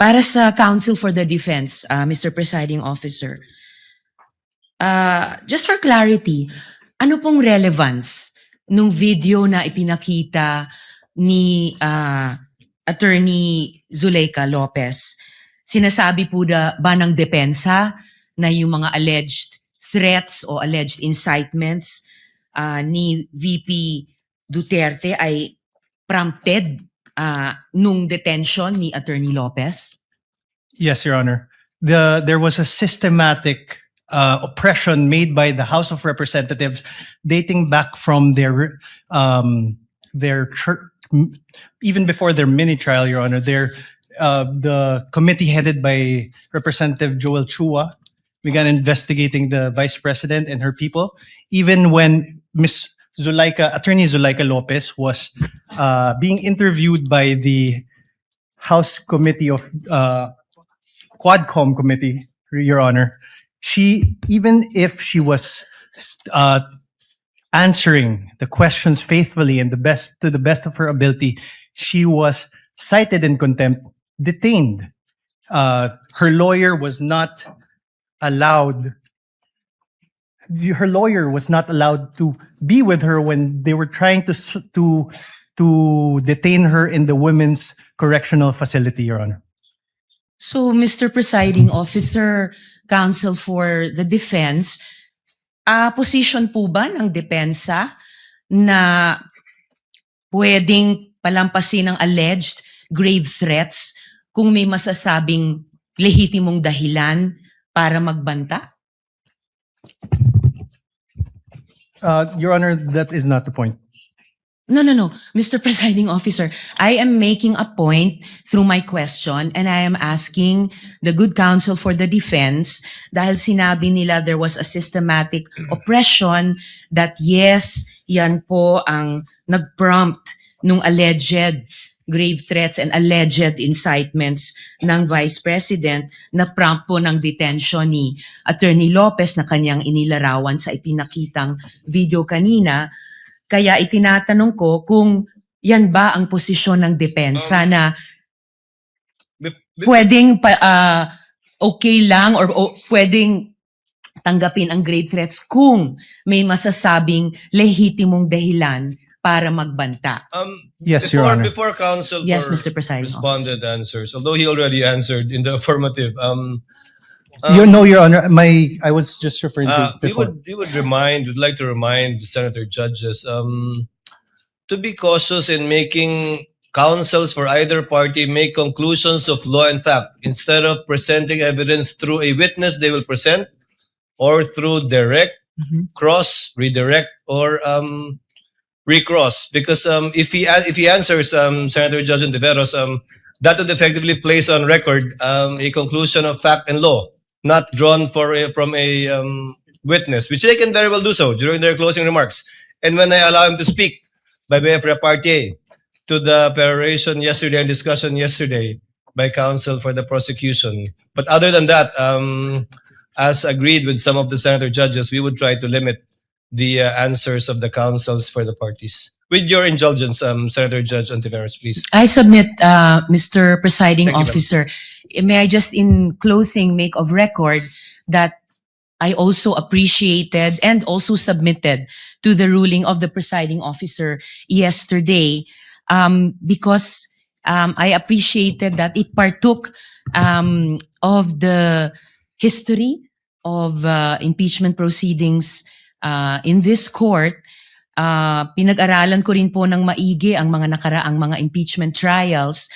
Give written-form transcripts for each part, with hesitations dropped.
Para sa Counsel for the Defense, Mr. Presiding Officer, just for clarity, ano pong relevance nung video na ipinakita ni Attorney Zuleika Lopez? Sinasabi po ba ng depensa na yung mga alleged threats o alleged incitements ni VP Duterte ay prompted nung detention ni Attorney Lopez? Yes, Your Honor. There was a systematic oppression made by the House of Representatives dating back from their even before their mini trial, Your Honor. The committee headed by Representative Joel Chua began investigating the Vice President and her people, even when Attorney Zuleika Lopez was being interviewed by the House Committee of Quadcom Committee, Your Honor. Even if she was answering the questions faithfully and to the best of her ability, she was cited in contempt, detained. Her lawyer was not allowed. Her lawyer was not allowed to be with her when they were trying to detain her in the Women's Correctional Facility, Your Honor. So, Mr. Presiding Officer, Counsel for the Defense, position po ba ng depensa na pwedeng palampasin ng alleged grave threats kung may masasabing lehitimong dahilan para magbanta? Your Honor, that is not the point. No. Mr. Presiding Officer, I am making a point through my question and I am asking the good counsel for the defense dahil sinabi nila there was a systematic oppression that yes, yan po ang nag-prompt nung alleged grave threats and alleged incitements ng Vice President na prompt po ng detention ni Attorney Lopez na kanyang inilarawan sa ipinakitang video kanina. Kaya itinatanong ko kung yan ba ang posisyon ng depensa na pwedeng okay lang or pwedeng tanggapin ang grave threats kung may masasabing lehitimong dahilan para magbanta. Yes, Your Honor. Before counsel Yes, Mr. Presiding responded answers, although he already answered in the affirmative. No, Your Honor. I was just referring to before. Would like to remind the senator judges to be cautious in making counsels for either party make conclusions of law and fact instead of presenting evidence through a witness they will present or through direct, cross, redirect, or recross. Because if he answers Senator Judge Ontiveros, that would effectively place on record a conclusion of fact and law, not drawn from a witness, which they can very well do so during their closing remarks. And when I allow him to speak by way of repartee to the peroration yesterday and discussion yesterday by counsel for the prosecution. But other than that, as agreed with some of the senator judges, we would try to limit the answers of the counsels for the parties. With your indulgence, Senator Judge Ontiveros, please. I submit, Mr. Presiding Thank you, Officer, may I just in closing make of record that I also appreciated and also submitted to the ruling of the Presiding Officer yesterday because I appreciated that it partook of the history of impeachment proceedings in this court. Pinag-aralan ko rin po ng maigi ang mga nakaraang mga impeachment trials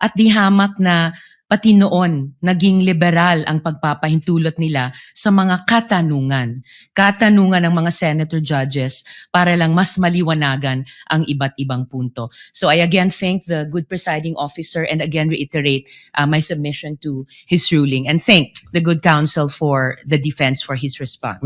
at di hamak na pati noon naging liberal ang pagpapahintulot nila sa mga katanungan ng mga senator judges para lang mas maliwanagan ang iba't ibang punto. So I again thank the good presiding officer and again reiterate my submission to his ruling and thank the good counsel for the defense for his response.